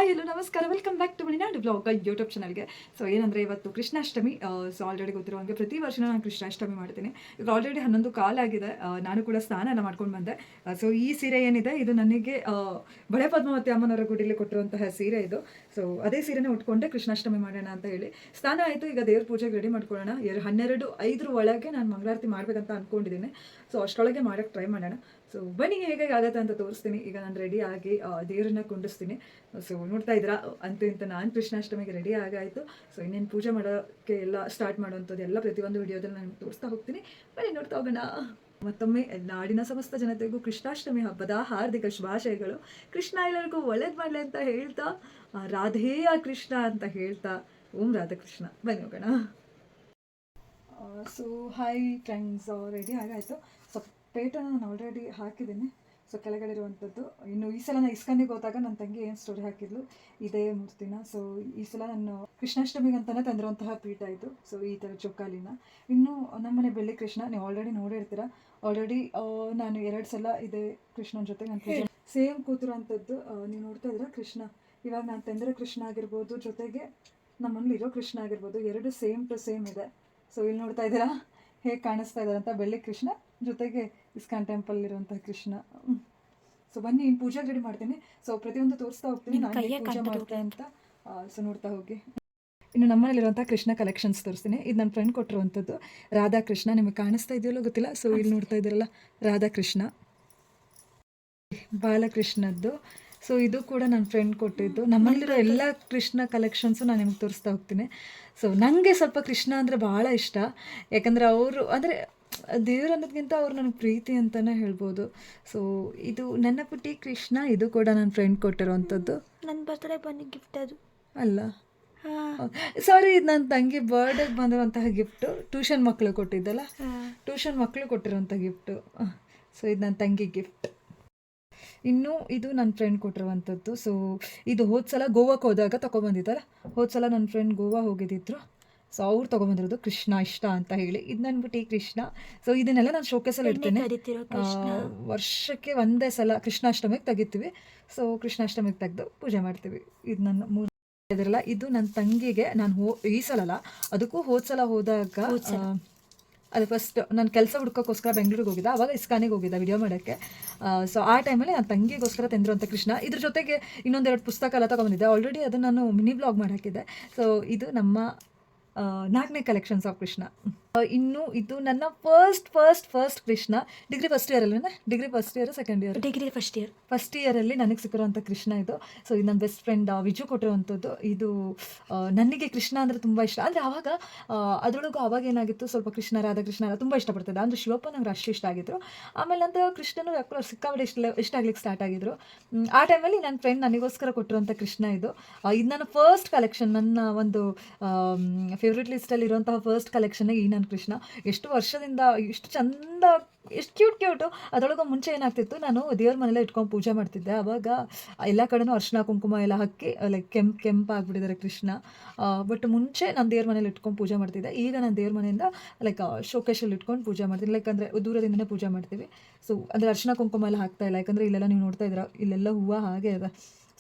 Hi hello ನಮಸ್ಕಾರ, welcome back to Maninadu blog YouTube ಚಾನಲ್ಗೆ. So ಏನಂದರೆ ಇವತ್ತು ಕೃಷ್ಣಾಷ್ಟಮಿ. ಸೊ ಆಲ್ರೆಡಿ ಗೊತ್ತಿರುವಂಗೆ ಪ್ರತಿ ವರ್ಷ ನಾನು ಕೃಷ್ಣಾಷ್ಟಮಿ ಮಾಡ್ತೀನಿ. ಈಗ ಆಲ್ರೆಡಿ 11 ಕಾಲ ಆಗಿದೆ. ನಾನು ಕೂಡ ಸ್ನಾನ ಎಲ್ಲ ಮಾಡ್ಕೊಂಡು ಬಂದೆ. ಸೊ ಈ ಸೀರೆ ಏನಿದೆ ಇದು ನನಗೆ ಬಳೆ ಪದ್ಮಾವತಿ ಅಮ್ಮನವರ ಗುಡಿಲಿ ಕೊಟ್ಟಿರುವಂತಹ ಸೀರೆ ಇದು. ಸೊ ಅದೇ ಸೀರೆನೇ ಉಟ್ಕೊಂಡೆ ಕೃಷ್ಣಾಷ್ಟಮಿ ಮಾಡೋಣ ಅಂತ ಹೇಳಿ ಸ್ನಾನ ಆಯಿತು. ಈಗ ದೇವ್ರ ಪೂಜೆಗೆ ರೆಡಿ ಮಾಡ್ಕೊಳ್ಳೋಣ. 12-5 ಒಳಗೆ ನಾನು ಮಂಗಳಾರತಿ ಮಾಡ್ಬೇಕಂತ ಅಂದ್ಕೊಂಡಿದ್ದೀನಿ. ಸೊ ಅಷ್ಟರೊಳಗೆ ಮಾಡೋಕ್ಕೆ ಟ್ರೈ ಮಾಡೋಣ. ಸೊ ಬನ್ನಿ ಹೇಗೆ ಆಗುತ್ತೆ ಅಂತ ತೋರಿಸ್ತೀನಿ. ಈಗ ನಾನು ರೆಡಿ ಆಗಿ ದೇವರನ್ನ ಕುಂಡಿಸ್ತೀನಿ. ಸೊ ನೋಡ್ತಾ ಇದ್ದೀರಾ, ಅಂತೂ ಇಂತ ನಾನು ಕೃಷ್ಣಾಷ್ಟಮಿಗೆ ರೆಡಿ ಆಗಾಯಿತು. ಸೊ ಇನ್ನೇನು ಪೂಜೆ ಮಾಡೋಕ್ಕೆ ಎಲ್ಲ ಸ್ಟಾರ್ಟ್ ಮಾಡುವಂಥದ್ದು ಎಲ್ಲ ಪ್ರತಿಯೊಂದು ವಿಡಿಯೋದಲ್ಲಿ ನಾನು ತೋರಿಸ್ತಾ ಹೋಗ್ತೀನಿ. ಬನ್ನಿ ನೋಡ್ತಾ ಹೋಗೋಣ. ಮತ್ತೊಮ್ಮೆ ನಾಡಿನ ಸಮಸ್ತ ಜನತೆಗೂ ಕೃಷ್ಣಾಷ್ಟಮಿ ಹಬ್ಬದ ಹಾರ್ದಿಕ ಶುಭಾಶಯಗಳು. ಕೃಷ್ಣ ಎಲ್ಲರಿಗೂ ಒಳ್ಳೇದು ಮಾಡಲಿ ಅಂತ ಹೇಳ್ತಾ, ರಾಧೇಯ ಕೃಷ್ಣ ಅಂತ ಹೇಳ್ತಾ, ಓಂ ರಾಧಾಕೃಷ್ಣ. ಬನ್ನಿ ಹೋಗೋಣ. ಸೊ ಹಾಯ್ ಫ್ರೆಂಡ್ಸ್, ರೆಡಿ ಆಗಾಯಿತು. ಸೊ ಪೇಟನ ನಾನು ಆಲ್ರೆಡಿ ಹಾಕಿದ್ದೀನಿ. ಸೊ ಕೆಳಗಡೆ ಇರುವಂಥದ್ದು. ಇನ್ನು ಈ ಸಲ ನಾನು ಇಸ್ಕನ್ನಿಗೆ ಹೋದಾಗ ನನ್ನ ತಂಗಿ ಏನು ಸ್ಟೋರಿ ಹಾಕಿದ್ಲು ಇದೇ ಮೂರ್ತಿನ. ಸೊ ಈ ಸಲ ನಾನು ಕೃಷ್ಣಾಷ್ಟಮಿಗೆ ಅಂತಲೇ ತಂದಿರುವಂತಹ ಪೀಠ ಇದು. ಸೊ ಈ ಥರ ಚೊಕ್ಕಾಲಿನ. ಇನ್ನು ನಮ್ಮನೆ ಬೆಳ್ಳಿ ಕೃಷ್ಣ ನೀವು ಆಲ್ರೆಡಿ ನೋಡಿರ್ತೀರ. ಆಲ್ರೆಡಿ ನಾನು 2 ಸಲ ಇದೆ ಕೃಷ್ಣನ ಜೊತೆ ನಾನು ಪೂಜೆ ಸೇಮ್ ಕೂತಿರೋವಂಥದ್ದು ನೀವು ನೋಡ್ತಾ ಇದ್ದೀರಾ. ಕೃಷ್ಣ ಇವಾಗ ನಾನು ತಂದಿರೋ ಕೃಷ್ಣ ಆಗಿರ್ಬೋದು, ಜೊತೆಗೆ ನಮ್ಮನೇಲಿರೋ ಕೃಷ್ಣ ಆಗಿರ್ಬೋದು, 2 ಸೇಮ್ ಟು ಸೇಮ್ ಇದೆ. ಸೊ ಇಲ್ಲಿ ನೋಡ್ತಾ ಇದ್ದೀರಾ ಹೇಗೆ ಕಾಣಿಸ್ತಾ ಇದ್ದಾರೆ ಅಂತ. ಬೆಳ್ಳಿ ಕೃಷ್ಣ ಜೊತೆಗೆ ಇಸ್ಕಾನ್ ಟೆಂಪಲ್ ಇರುವಂತಹ ಕೃಷ್ಣ. ಸೊ ಬನ್ನಿ ಇನ್ನು ಪೂಜೆಗೆ ರೆಡಿ ಮಾಡ್ತೀನಿ. ಸೊ ಪ್ರತಿಯೊಂದು ತೋರಿಸ್ತಾ ಹೋಗ್ತೀನಿ ನಾನು ಪೂಜೆ ಮಾಡ್ತೆ ಅಂತ. ಸೊ ನೋಡ್ತಾ ಹೋಗಿ. ಇನ್ನು ನಮ್ಮನೇಲಿರುವಂಥ ಕೃಷ್ಣ ಕಲೆಕ್ಷನ್ಸ್ ತೋರಿಸ್ತೀನಿ. ಇದು ನನ್ನ ಫ್ರೆಂಡ್ ಕೊಟ್ಟಿರುವಂಥದ್ದು ರಾಧಾಕೃಷ್ಣ. ನಿಮಗೆ ಕಾಣಿಸ್ತಾ ಇದೆಯಲ್ಲೋ ಗೊತ್ತಿಲ್ಲ. ಸೊ ಇಲ್ಲಿ ನೋಡ್ತಾ ಇದ್ದೀರಲ್ಲ ರಾಧಾಕೃಷ್ಣ, ಬಾಲಕೃಷ್ಣದ್ದು. ಸೊ ಇದು ಕೂಡ ನನ್ನ ಫ್ರೆಂಡ್ ಕೊಟ್ಟಿದ್ದು. ನಮ್ಮಲ್ಲಿರೋ ಎಲ್ಲ ಕೃಷ್ಣ ಕಲೆಕ್ಷನ್ಸು ನಾನು ನಿಮಗೆ ತೋರಿಸ್ತಾ ಹೋಗ್ತೀನಿ. ಸೊ ನನಗೆ ಸ್ವಲ್ಪ ಕೃಷ್ಣ ಅಂದರೆ ಭಾಳ ಇಷ್ಟ. ಯಾಕಂದರೆ ಅವರು ಅಂದರೆ ದೇವ್ರು ಅನ್ನೋದಕ್ಕಿಂತ ಅವ್ರು ನನಗೆ ಪ್ರೀತಿ ಅಂತಲೇ ಹೇಳ್ಬೋದು. ಸೊ ಇದು ನನ್ನ ಪುಟ್ಟಿ ಕೃಷ್ಣ. ಇದು ಕೂಡ ನನ್ನ ಫ್ರೆಂಡ್ ಕೊಟ್ಟಿರೋವಂಥದ್ದು. ನನ್ನ ಬರ್ತ್ಡೇ ಬಂದು ಗಿಫ್ಟ್ ಅದು ಅಲ್ಲ, ಸಾರಿ, ಇದು ನನ್ನ ತಂಗಿ ಬರ್ಡೇಗೆ ಬಂದಿರುವಂತಹ ಗಿಫ್ಟು. ಟ್ಯೂಷನ್ ಮಕ್ಕಳು ಕೊಟ್ಟಿದ್ದಲ್ಲ, ಟ್ಯೂಷನ್ ಮಕ್ಕಳು ಕೊಟ್ಟಿರೋಂಥ ಗಿಫ್ಟು. ಸೊ ಇದು ನನ್ನ ತಂಗಿ ಗಿಫ್ಟ್. ಇನ್ನು ಇದು ನನ್ನ ಫ್ರೆಂಡ್ ಕೊಟ್ಟಿರುವಂಥದ್ದು. ಸೊ ಇದು ಹೋದ್ಸಲ ಗೋವಾಕ್ಕೆ ಹೋದಾಗ ತೊಗೊಬಂದಿದ್ದಲ್ಲ. ಹೋದ್ಸಲ ನನ್ನ ಫ್ರೆಂಡ್ ಗೋವಾ ಹೋಗಿದ್ದಿದ್ರು. ಸೊ ಅವ್ರು ತೊಗೊಂಬಂದಿರೋದು ಕೃಷ್ಣ ಇಷ್ಟ ಅಂತ ಹೇಳಿ. ಇದು ನನ್ಬಿಟ್ಟು ಈ ಕೃಷ್ಣ. ಸೊ ಇದನ್ನೆಲ್ಲ ನಾನು ಶೋಕೇಸಲ್ಲಿ ಇಡ್ತೀನಿ. ವರ್ಷಕ್ಕೆ ಒಂದೇ ಸಲ ಕೃಷ್ಣಾಷ್ಟಮಿಗೆ ತೆಗಿತೀವಿ. ಸೊ ಕೃಷ್ಣಾಷ್ಟಮಿಗೆ ತೆಗೆದು ಪೂಜೆ ಮಾಡ್ತೀವಿ. ಇದು ನನ್ನ 3 ಇದಿರಲ್ಲ. ಇದು ನನ್ನ ತಂಗಿಗೆ ನಾನು ಈ ಸಲ ಅಲ್ಲ, ಅದಕ್ಕೂ ಹೋದ್ಸಲ ಹೋದಾಗ ಅದು ಫಸ್ಟ್ ನಾನು ಕೆಲಸ ಹುಡ್ಕೋಕ್ಕೋಸ್ಕರ ಬೆಂಗಳೂರಿಗೆ ಹೋಗಿದ್ದೆ. ಆವಾಗ ಇಸ್ಕಾನಿಗೆ ಹೋಗಿದ್ದೆ ವಿಡಿಯೋ ಮಾಡೋಕ್ಕೆ. ಸೊ ಆ ಟೈಮಲ್ಲಿ ನಾನು ತಂಗಿಗೋಸ್ಕರ ತಂದಿರುವಂಥ ಕೃಷ್ಣ. ಇದ್ರ ಜೊತೆಗೆ ಇನ್ನೊಂದೆರಡು ಪುಸ್ತಕ ಎಲ್ಲ ತೊಗೊಂಡಿದ್ದೆ. ಆಲ್ರೆಡಿ ಅದನ್ನು ನಾನು ಮಿನಿ ಬ್ಲಾಗ್ ಮಾಡಿ ಹಾಕಿದ್ದೆ. ಸೊ ಇದು ನಮ್ಮ 4ನೇ ಕಲೆಕ್ಷನ್ಸ್ ಆಫ್ ಕೃಷ್ಣ. ಇನ್ನು ಇದು ನನ್ನ first Krishna. Degree first year ಅಲ್ಲೇ, degree first year second year degree first ಇಯರಲ್ಲಿ ನನಗೆ ಸಿಕ್ಕಿರುವಂಥ ಕೃಷ್ಣ ಇದು. ಸೊ ಇದು ನನ್ನ ಬೆಸ್ಟ್ ಫ್ರೆಂಡ್ ವಿಜು ಕೊಟ್ಟಿರುವಂಥದ್ದು. ಇದು ನನಗೆ ಕೃಷ್ಣ ಅಂದರೆ ತುಂಬ ಇಷ್ಟ. ಅಂದರೆ ಆವಾಗ ಅದರೊಳಗೂ ಅವಾಗ ಏನಾಗಿತ್ತು, ಸ್ವಲ್ಪ ಕೃಷ್ಣ ರಾಧಾಕೃಷ್ಣ ಎಲ್ಲ ತುಂಬ ಇಷ್ಟಪಡ್ತಿದ್ದೆ. ಅಂದರೆ ಶಿವಪ್ಪ ನಂಗೆ ಅಷ್ಟು ಇಷ್ಟ ಆಗಿದ್ರು. ಆಮೇಲೆ ನಂತರ ಕೃಷ್ಣನು ಯಾಕೋ ಸಿಕ್ಕಾಪಟ್ಟೆ ಇಷ್ಟ ಆಗ್ಲಿಕ್ಕೆ ಸ್ಟಾರ್ಟ್ ಆಗಿದ್ರು. ಆ ಟೈಮಲ್ಲಿ ನನ್ನ ಫ್ರೆಂಡ್ ನನಗೋಸ್ಕರ ಕೊಟ್ಟಿರುವಂಥ ಕೃಷ್ಣ ಇದು. ಇದು ನನ್ನ ಫಸ್ಟ್ ಕಲೆಕ್ಷನ್. ನನ್ನ ಒಂದು ಫೇವ್ರೆಟ್ ಲಿಸ್ಟಲ್ಲಿ ಇರುವಂತಹ ಫಸ್ಟ್ ಕಲೆಕ್ಷನ್ನೇ ಈ ನನ್ನ ಕೃಷ್ಣ. ಎಷ್ಟು ವರ್ಷದಿಂದ ಎಷ್ಟು ಚಂದ, ಎಷ್ಟು ಕ್ಯೂಟು. ಅದರೊಳಗೆ ಮುಂಚೆ ಏನಾಗ್ತಿತ್ತು, ನಾನು ದೇವ್ರ ಮನೆಯಲ್ಲೇ ಇಟ್ಕೊಂಡು ಪೂಜೆ ಮಾಡ್ತಿದ್ದೆ. ಆವಾಗ ಎಲ್ಲ ಕಡೆನೂ ಅರ್ಶಿನ ಕುಂಕುಮ ಎಲ್ಲ ಹಾಕಿ ಲೈಕ್ ಕೆಂಪಾಗ್ಬಿಟ್ಟಿದ್ದಾರೆ ಕೃಷ್ಣ. ಬಟ್ ಮುಂಚೆ ನಾನು ದೇವ್ರ ಮನೇಲಿ ಇಟ್ಕೊಂಡು ಪೂಜೆ ಮಾಡ್ತಿದ್ದೆ. ಈಗ ನಾನು ದೇವ್ರ ಮನೆಯಿಂದ ಲೈಕ್ ಶೋಕೇಶಲ್ಲಿ ಇಟ್ಕೊಂಡು ಪೂಜೆ ಮಾಡ್ತೀನಿ. ಲೈಕ್ ಅಂದರೆ ದೂರದಿಂದನೇ ಪೂಜೆ ಮಾಡ್ತೀವಿ. ಸೊ ಅಂದರೆ ಅರ್ಶಿನ ಕುಂಕುಮ ಎಲ್ಲ ಹಾಕ್ತಾ ಇಲ್ಲ. ಯಾಕಂದರೆ ಇಲ್ಲೆಲ್ಲ ನೀವು ನೋಡ್ತಾ ಇದ್ದೀರಾ, ಇಲ್ಲೆಲ್ಲ ಹೂವು ಹಾಗೆ ಇದೆ.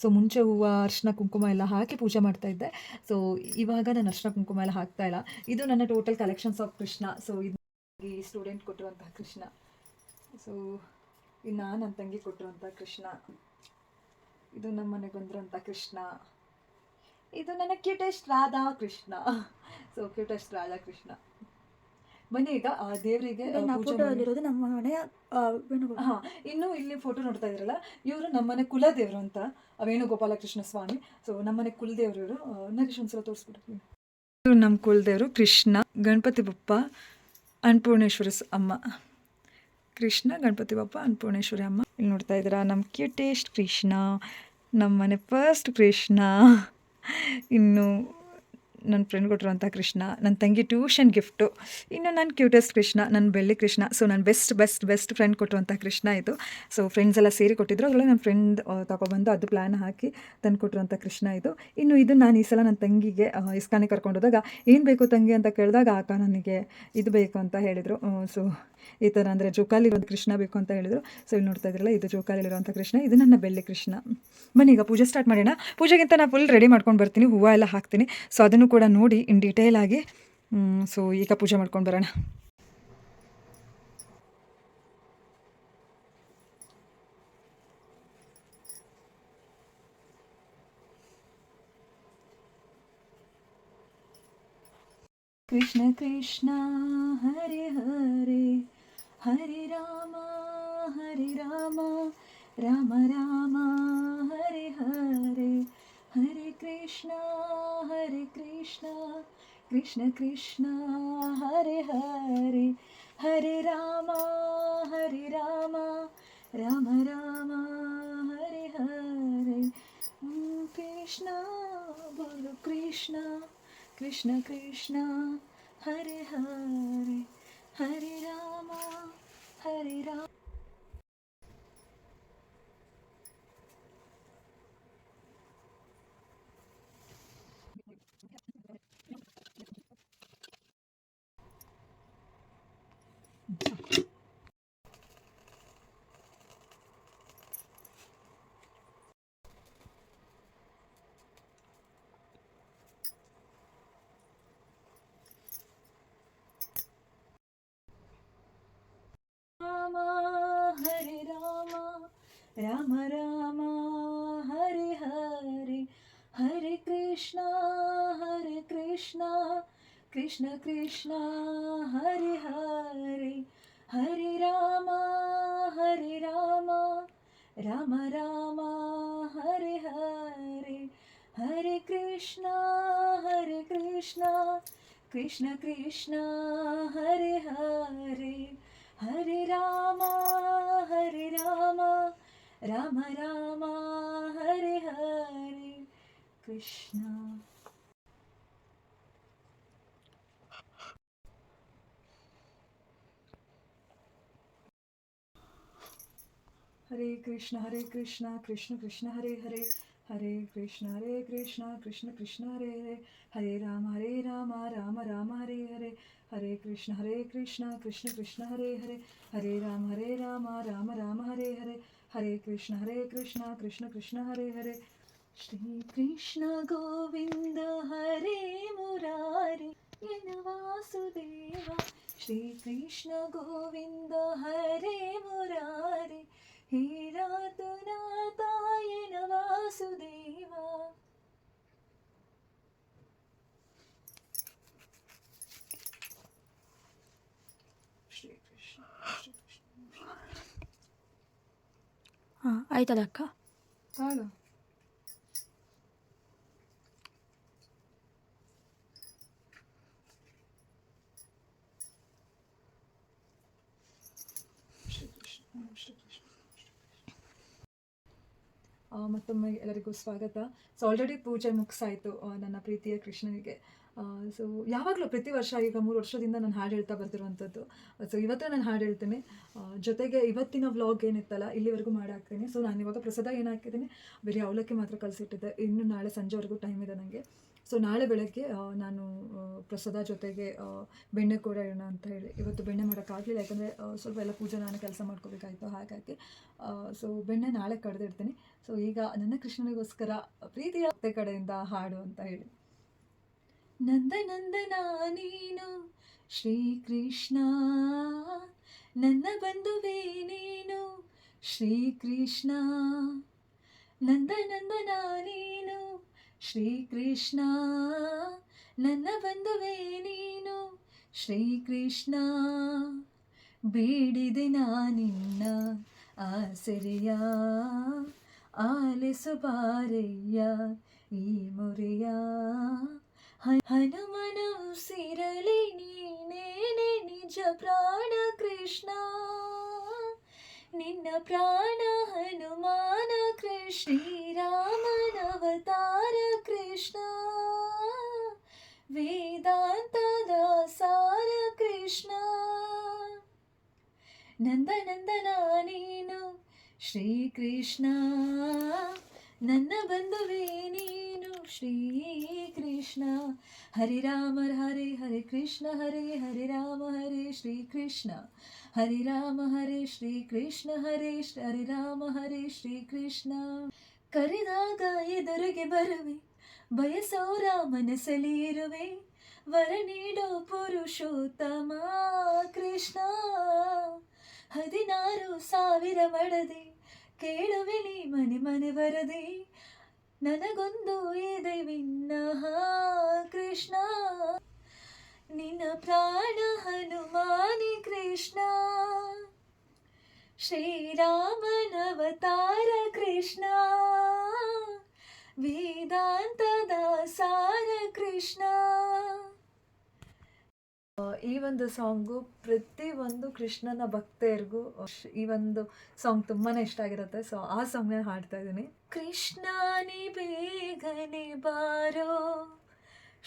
ಸೊ ಮುಂಚೆ ಹೂವು ಅರ್ಶಿನ ಕುಂಕುಮ ಎಲ್ಲ ಹಾಕಿ ಪೂಜೆ ಮಾಡ್ತಾಯಿದ್ದೆ. ಸೊ ಇವಾಗ ನಾನು ಅರ್ಶಿನ ಕುಂಕುಮ ಎಲ್ಲ ಹಾಕ್ತಾ ಇಲ್ಲ. ಇದು ನನ್ನ total collections of Krishna. So ಇದು ಈ ಸ್ಟೂಡೆಂಟ್ ಕೊಟ್ಟಿರುವಂತಹ ಕೃಷ್ಣ. ಸೊ ಇನ್ನು ನನ್ನ ತಂಗಿ ಕೊಟ್ಟಿರುವಂಥ ಕೃಷ್ಣ. ಇದು ನಮ್ಮ ಮನೆಗೆ ಬಂದಿರೋಂಥ ಕೃಷ್ಣ. ಇದು ನನ್ನ cutest Radhakrishna. So cutest Radhakrishna. ಬನ್ನಿ ಈಗ ದೇವರಿಗೆ ಫೋಟೋದಲ್ಲಿರೋದು ನಮ್ಮ ಮನೆಯ ಇನ್ನು ಇಲ್ಲಿ ಫೋಟೋ ನೋಡ್ತಾ ಇದ್ರಲ್ಲ, ಇವರು ನಮ್ಮನೆ ಕುಲದೇವರು ಅಂತ, ವೇಣುಗೋಪಾಲಕೃಷ್ಣ ಸ್ವಾಮಿ. ಸೊ ನಮ್ಮನೆ ಕುಲದೇವರು ಇವರು. ನನಗೆ ಒಂದ್ಸಲ ತೋರಿಸ್ಬಿಡ್ತೀನಿ. ಇವರು ನಮ್ಮ ಕುಲದೇವರು ಕೃಷ್ಣ, ಗಣಪತಿ ಬಪ್ಪ, ಅನ್ನಪೂರ್ಣೇಶ್ವರಿ ಅಮ್ಮ. ಕೃಷ್ಣ, ಗಣಪತಿ ಬಪ್ಪ, ಅನ್ನಪೂರ್ಣೇಶ್ವರಿ ಅಮ್ಮ. ಇಲ್ಲಿ ನೋಡ್ತಾ ಇದ್ದೀರಾ ನಮ್ಮ ಕ್ಯೂಟೆಸ್ಟ್ ಕೃಷ್ಣ, ನಮ್ಮನೆ ಫಸ್ಟ್ ಕೃಷ್ಣ. ಇನ್ನು ನನ್ನ ಫ್ರೆಂಡ್ ಕೊಟ್ಟಿರುವಂಥ ಕೃಷ್ಣ, ನನ್ನ ತಂಗಿ ಟ್ಯೂಷನ್ ಗಿಫ್ಟು, ಇನ್ನು ನನ್ನ ಕ್ಯೂಟೆಸ್ಟ್ ಕೃಷ್ಣ, ನನ್ನ ಬೆಳ್ಳಿ ಕೃಷ್ಣ. ಸೊ ನನ್ನ ಬೆಸ್ಟ್ ಫ್ರೆಂಡ್ ಕೊಟ್ಟಿರುವಂಥ ಕೃಷ್ಣ ಇದು. ಸೊ ಫ್ರೆಂಡ್ಸ್ ಎಲ್ಲ ಸೇರಿ ಕೊಟ್ಟಿದ್ರು, ಅದರಲ್ಲಿ ನನ್ನ ಫ್ರೆಂಡ್ ತಗೊಬಂದು ಅದು ಪ್ಲ್ಯಾನ್ ಹಾಕಿ ತಂದು ಕೊಟ್ಟಿರುವಂಥ ಕೃಷ್ಣ ಇದು. ಇನ್ನು ಇದು ನಾನು ಈ ಸಲ ನನ್ನ ತಂಗಿಗೆ ಇಸ್ಕಾನಿಗೆ ಕರ್ಕೊಂಡೋದಾಗ ಏನು ಬೇಕು ತಂಗಿ ಅಂತ ಕೇಳಿದಾಗ ಆಕ ನನಗೆ ಇದು ಬೇಕು ಅಂತ ಹೇಳಿದರು. ಸೊ ಈ ಥರ ಅಂದರೆ ಜೋಕಾಲಿರುವಂಥ ಕೃಷ್ಣ ಬೇಕು ಅಂತ ಹೇಳಿದರು. ಸೊ ಇಲ್ಲಿ ನೋಡ್ತಾ ಇದ್ರಲ್ಲ, ಇದು ಜೋಕಾಲಿರುವಂಥ ಕೃಷ್ಣ, ಇದು ನನ್ನ ಬೆಳ್ಳಿ ಕೃಷ್ಣ. ಬನ್ನಿ ಈಗ ಪೂಜೆ ಸ್ಟಾರ್ಟ್ ಮಾಡೋಣ. ಪೂಜೆಗಿಂತ ನಾನು ಫುಲ್ ರೆಡಿ ಮಾಡ್ಕೊಂಡು ಬರ್ತೀನಿ, ಹೂವು ಎಲ್ಲ ಹಾಕ್ತೀನಿ. ಸೊ ಅದನ್ನು ಕೂಡ ನೋಡಿ ಇನ್ ಡೀಟೇಲ್ ಆಗಿ. ಸೊ ಈಗ ಪೂಜೆ ಮಾಡ್ಕೊಂಡು ಬರೋಣ. ಕೃಷ್ಣ ಕೃಷ್ಣ ಹರೆ ಹರೆ ಹರೆ ರಾಮ ರಾಮ ರಾಮ ಹರೆ ಹರೆ ಹರೆ ಕೃಷ್ಣ ಕೃಷ್ಣ ಕೃಷ್ಣ ಹರೆ ಹರೆ ಹರೆ ರಾಮ ರಾಮ ರಾಮ ಹರೆ ಹರೆ. ಕೃಷ್ಣ ಬೋಲೋ ಕೃಷ್ಣ ಕೃಷ್ಣ ಕೃಷ್ಣ ಹರೆ ಹರೆ ಹರೆ ರಾಮ ರಾಮ ಹರೆ ರಾಮ ರಾಮ ಹರೆ ಹರೆ ಹರೆ ಕೃಷ್ಣ ಕೃಷ್ಣ ಕೃಷ್ಣ ಹರೆ ಹರೆ ಹರೆ ರಾಮ ರಾಮ ರಾಮ ಹರೆ ಹರೆ ಹರೆ ಕೃಷ್ಣ ಕೃಷ್ಣ ಕೃಷ್ಣ ಹರೆ ಹರೆ ಹರೆ ರಾಮ ರಾಮ ರಾಮ ಹರೆ ಹರೆ ಕೃಷ್ಣ. ಹರೇ ಕೃಷ್ಣ ಕೃಷ್ಣ ಕೃಷ್ಣ ಹರೇ ಹರೇ ಹರೇ ಕೃಷ್ಣ ಕೃಷ್ಣ ಕೃಷ್ಣ ಹರೇ ಹರೇ ಹರೇ ರಾಮ ರಾಮ ರಾಮ ಹರೇ ಹರೇ ಹರೇ ಕೃಷ್ಣ ಕೃಷ್ಣ ಕೃಷ್ಣ ಹರೇ ಹರೇ ಹರೇ ರಾಮ ರಾಮ ರಾಮ ಹರೇ ಹರೇ ಹರೇ ಕೃಷ್ಣ ಕೃಷ್ಣ ಕೃಷ್ಣ ಹರೇ ಹರೇ. ಶ್ರೀ ಕೃಷ್ಣ ಗೋವಿಂದ ಹರೇ ಮುರಾರಿ ಎನ ವಾಸುದೇವ. ಶ್ರೀ ಕೃಷ್ಣ ಗೋವಿಂದ ಹರೇ ಮುರಾರಿ ಹೇ ರಾಧುನಾಥ ಎನ ವಾಸುದೇವ. ಶ್ರೀ ಕೃಷ್ಣ ಹಾಂ ಆಯ್ತಲ್ಲ ಅಕ್ಕ. ಹಾಗ ಮತ್ತೊಮ್ಮೆ ಎಲ್ಲರಿಗೂ ಸ್ವಾಗತ. ಸೊ ಆಲ್ರೆಡಿ ಪೂಜೆ ಮುಗಿಸಾಯಿತು ನನ್ನ ಪ್ರೀತಿಯ ಕೃಷ್ಣನಿಗೆ. ಸೊ ಯಾವಾಗಲೂ ಪ್ರತಿ ವರ್ಷ ಈಗ 3 ವರ್ಷದಿಂದ ನಾನು ಹಾಡು ಹೇಳ್ತಾ ಬರ್ತಿರುವಂಥದ್ದು. ಸೊ ಇವತ್ತು ನಾನು ಹಾಡು ಹೇಳ್ತೀನಿ, ಜೊತೆಗೆ ಇವತ್ತಿನ ವ್ಲಾಗ್ ಏನಿತ್ತಲ್ಲ ಇಲ್ಲಿವರೆಗೂ ಮಾಡಿ ಹಾಕ್ತೀನಿ. ಸೊ ನಾನು ಇವಾಗ ಪ್ರಸಾದ ಏನು ಹಾಕಿದ್ದೀನಿ, ಬರೀ ಅವಲಕ್ಕಿ ಮಾತ್ರ ಕಲಿಸಿಟ್ಟಿದ್ದೆ. ಇನ್ನು ನಾಳೆ ಸಂಜೆವರೆಗೂ ಟೈಮ್ ಇದೆ ನನಗೆ. ಸೊ ನಾಳೆ ಬೆಳಗ್ಗೆ ನಾನು ಪ್ರಸಾದ ಜೊತೆಗೆ ಬೆಣ್ಣೆ ಕೂಡ ಇಡೋಣ ಅಂತ ಹೇಳಿ. ಇವತ್ತು ಬೆಣ್ಣೆ ಮಾಡೋಕ್ಕಾಗಲಿಲ್ಲ, ಯಾಕಂದರೆ ಸ್ವಲ್ಪ ಎಲ್ಲ ಪೂಜೆ ನಾನು ಕೆಲಸ ಮಾಡ್ಕೋಬೇಕಾಯಿತು, ಹಾಗಾಗಿ ಸೊ ಬೆಣ್ಣೆ ನಾಳೆ ಕಡ್ದಿಡ್ತೀನಿ. ಸೊ ಈಗ ನನ್ನ ಕೃಷ್ಣನಿಗೋಸ್ಕರ ಪ್ರೀತಿಯ ಅತ್ತೆ ಕಡೆಯಿಂದ ಹಾಡು ಅಂತ ಹೇಳಿ. ನಂದನಂದನ ನೀನು ಶ್ರೀಕೃಷ್ಣ, ನನ್ನ ಬಂಧುವೇ ನೀನು ಶ್ರೀಕೃಷ್ಣ. ನಂದನಂದನ ನೀನು ಶ್ರೀಕೃಷ್ಣ, ನನ್ನ ಬಂಧುವೇ ನೀನು ಶ್ರೀಕೃಷ್ಣ. ಬೇಡಿದೆ ನಾನಿನ್ನ ಆಸರೆಯ, ಆಲಿಸು ಬಾರಯ್ಯ ಈ ಮೊರೆಯ. ಹನುಮನ ಉಸಿರಲಿ ನೀನೇನೆ ನಿಜ ಪ್ರಾಣ ಕೃಷ್ಣ, ನಿನ್ನ ಪ್ರಾಣ ಹನುಮಾನ ಕೃಷ್ಣ. ಶ್ರೀರಾಮನ ಅವತಾರ ಕೃಷ್ಣ, ನಂದನಂದನ ನೀನು ಶ್ರೀಕೃಷ್ಣ, ನನ್ನ ಬಂಧುವೇ ನೀನು ಶ್ರೀಕೃಷ್ಣ. ಹರಿ ರಾಮ ಹರೆ ಹರೆ ಕೃಷ್ಣ ಹರೆ ಹರೆ ರಾಮ ಹರೆ ಶ್ರೀಕೃಷ್ಣ, ಹರಿ ರಾಮ ಹರೆ ಶ್ರೀಕೃಷ್ಣ ಹರೆ ಹರಿ ರಾಮ ಹರೆ ಶ್ರೀಕೃಷ್ಣ. ಕರೆದಾಗ ಎದುರಿಗೆ ಬರುವೆ, ಬಯಸೋರ ಮನಸ್ಸಲ್ಲಿ ಇರುವೆ, ವರ ನೀಡೋ ಪುರುಷೋತ್ತಮ ಕೃಷ್ಣ. 16,000 ಮಡದೆ ಕೇಳುವೆ ನೀ ಮನೆ ಮನೆ ವರದೆ, ನನಗೊಂದು ಇದೆ ವಿನ್ನಹ ಕೃಷ್ಣ. ನಿನ್ನ ಪ್ರಾಣ ಹನುಮಾನಿ ಕೃಷ್ಣ, ಶ್ರೀರಾಮನವತಾರ ಕೃಷ್ಣ, ವೇದಾಂತದ ಸಾರ ಕೃಷ್ಣ. ಈ ಒಂದು ಸಾಂಗು ಪ್ರತಿಯೊಂದು ಕೃಷ್ಣನ ಭಕ್ತರಿಗೂ ಈ ಒಂದು ಸಾಂಗ್ ತುಂಬಾ ಇಷ್ಟ ಆಗಿರುತ್ತೆ. ಸೊ ಆ ಸಾಂಗ್ನ ಹಾಡ್ತಾ ಇದ್ದೀನಿ. ಕೃಷ್ಣ ನೀ ಬೇಗನೆ ಬಾರೋ,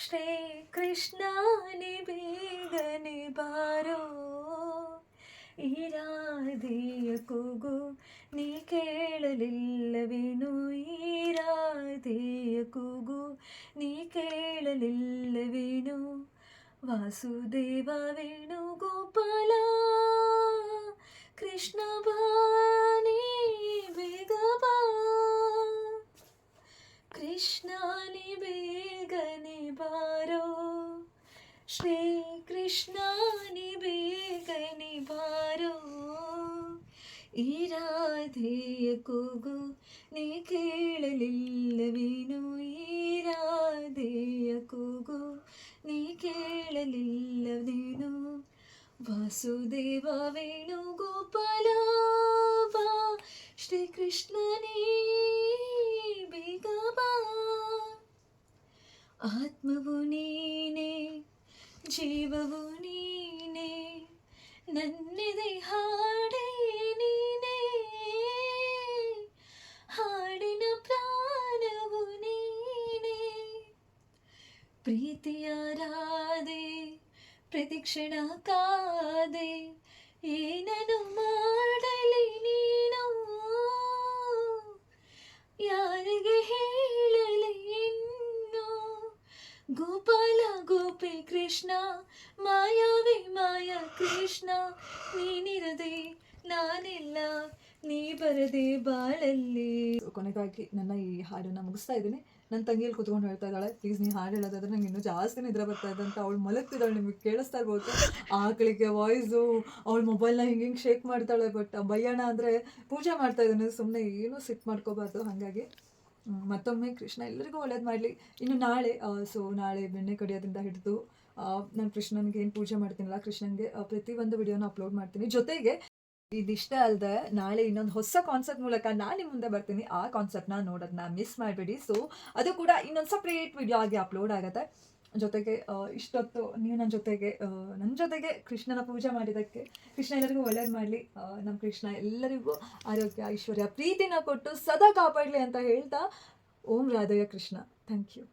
ಶ್ರೀ ಕೃಷ್ಣ ನೀ ಬೇಗನೆ ಬಾರೋ, ಈ ರಾಧೆಯ ಕೂಗು ನೀ ಕೇಳಲಿಲ್ಲವೇನು, ಈ ರಾಧೆಯ ಕೂಗು ನೀ ಕೇಳಲಿಲ್ಲವೇನು, ವಾಸುದೇವ ವೇಣುಗೋಪಾಲ ಕೃಷ್ಣ ಬಾನಿ ಬೇಗ ಬಾ, ಕೃಷ್ಣ ನೀ ಬೇಗನೆ ಬಾರೋ, ಶ್ರೀ ಕೃಷ್ಣ ನೀ ಬೇಗನೆ ಬಾರೋ, ಈ ರಾಧೆಯ ಕೂಗು ನೀ ಕೇಳಲಿಲ್ಲವೇನು, ಈ ರಾಧೆಯ ಕೂಗು ನೀ ಕೇಳಲಿಲ್ಲವೇನು, ವಾಸುದೇವ ವೇಣುಗೋಪಾಲ ಬಾ, ಶ್ರೀಕೃಷ್ಣನೇ ಬೇಗ ಬಾ. ಆತ್ಮವು ನೀನೇ, ಜೀವವು ನೀನೇ, ನನ್ನೆದೆ ಹಾಡೇ ನೀನೇ, ಹಾಡಿನ ಪ್ರಾಣವು ನೀನೇ, ಪ್ರೀತಿಯ ರಾಧೆ ಪ್ರತಿಕ್ಷಣ ಕಾದೆ, ಏನನು ಮಾಡಲಿ ನೀನು, ಯಾರಿಗೆ ಹೇಳಲಿ ಇನ್ನು, ಗೋಪಾಲ ಗೋಪಿ ಕೃಷ್ಣ, ಮಾಯಾವಿ ಮಾಯ ಕೃಷ್ಣ, ನೀನಿರದೆ ನಾನಿಲ್ಲ, ನೀ ಬರದೆ ಬಾಳಲ್ಲಿ. ಕೊನೆಗಾಗಿ ನನ್ನ ಈ ಹಾಡನ್ನು ಮುಗಿಸ್ತಾ ಇದ್ದೀನಿ. ನನ್ನ ತಂಗಿಯಲ್ಲಿ ಕೂತ್ಕೊಂಡು ಹೇಳ್ತಾ ಇದ್ದಾಳೆ, ಪ್ಲೀಸ್ ನೀ ಹಾಡು ಹೇಳೋದಾದ್ರೆ ನಂಗೆ ಇನ್ನೂ ಜಾಸ್ತಿ ನಿದ್ರೆ ಬರ್ತಾ ಇದೆ ಅಂತ. ಅವಳು ಮಲಗ್ತಿದ್ದಾಳೆ, ನಿಮಗೆ ಕೇಳಿಸ್ತಾ ಇರ್ಬೋದು ಆಕಳಿಗೆ ವಾಯ್ಸು. ಅವಳು ಮೊಬೈಲ್ನ ಹಿಂಗೆ ಶೇಕ್ ಮಾಡ್ತಾಳೆ. ಬಟ್ ಬಯ್ಯೋಣ ಅಂದರೆ ಪೂಜೆ ಮಾಡ್ತಾ ಇದ್ದಾನೆ, ಸುಮ್ಮನೆ ಏನೂ ಸಿಟ್ಟು ಮಾಡ್ಕೋಬಾರ್ದು. ಹಾಗಾಗಿ ಮತ್ತೊಮ್ಮೆ ಕೃಷ್ಣ ಎಲ್ಲರಿಗೂ ಒಳ್ಳೇದು ಮಾಡಲಿ. ಇನ್ನು ನಾಳೆ ನಾಳೆ ಬೆಣ್ಣೆ ಕಡಿಯೋದ್ರಿಂದ ಹಿಡಿದು ನಾನು ಕೃಷ್ಣನಿಗೆ ಏನು ಪೂಜೆ ಮಾಡ್ತೀನಲ್ಲ, ಕೃಷ್ಣನಿಗೆ ಪ್ರತಿಯೊಂದು ವಿಡಿಯೋನ ಅಪ್ಲೋಡ್ ಮಾಡ್ತೀನಿ. ಜೊತೆಗೆ ಇದಿಷ್ಟ ಅಲ್ಲದೆ ನಾಳೆ ಇನ್ನೊಂದು ಹೊಸ ಕಾನ್ಸೆಪ್ಟ್ ಮೂಲಕ ನಾನು ನಿಮ್ಮ ಮುಂದೆ ಬರ್ತೀನಿ. ಆ ಕಾನ್ಸೆಪ್ಟ್ನ ನೋಡೋದನ್ನ ಮಿಸ್ ಮಾಡಬೇಡಿ. ಸೊ ಅದು ಕೂಡ ಇನ್ನೊಂದು ಸಪ್ರೇಟ್ ವಿಡಿಯೋ ಆಗಿ ಅಪ್ಲೋಡ್ ಆಗುತ್ತೆ. ಜೊತೆಗೆ ಇಷ್ಟೊತ್ತು ನೀವು ನನ್ನ ಜೊತೆಗೆ ಕೃಷ್ಣನ ಪೂಜೆ ಮಾಡಿದ್ದಕ್ಕೆ ಕೃಷ್ಣ ಎಲ್ಲರಿಗೂ ಒಳ್ಳೇದು ಮಾಡಲಿ. ನಮ್ಮ ಕೃಷ್ಣ ಎಲ್ಲರಿಗೂ ಆರೋಗ್ಯ ಐಶ್ವರ್ಯ ಪ್ರೀತಿನ ಕೊಟ್ಟು ಸದಾ ಕಾಪಾಡಲಿ ಅಂತ ಹೇಳ್ತಾ, ಓಂ ರಾಧೆಯ ಕೃಷ್ಣ. Thank you.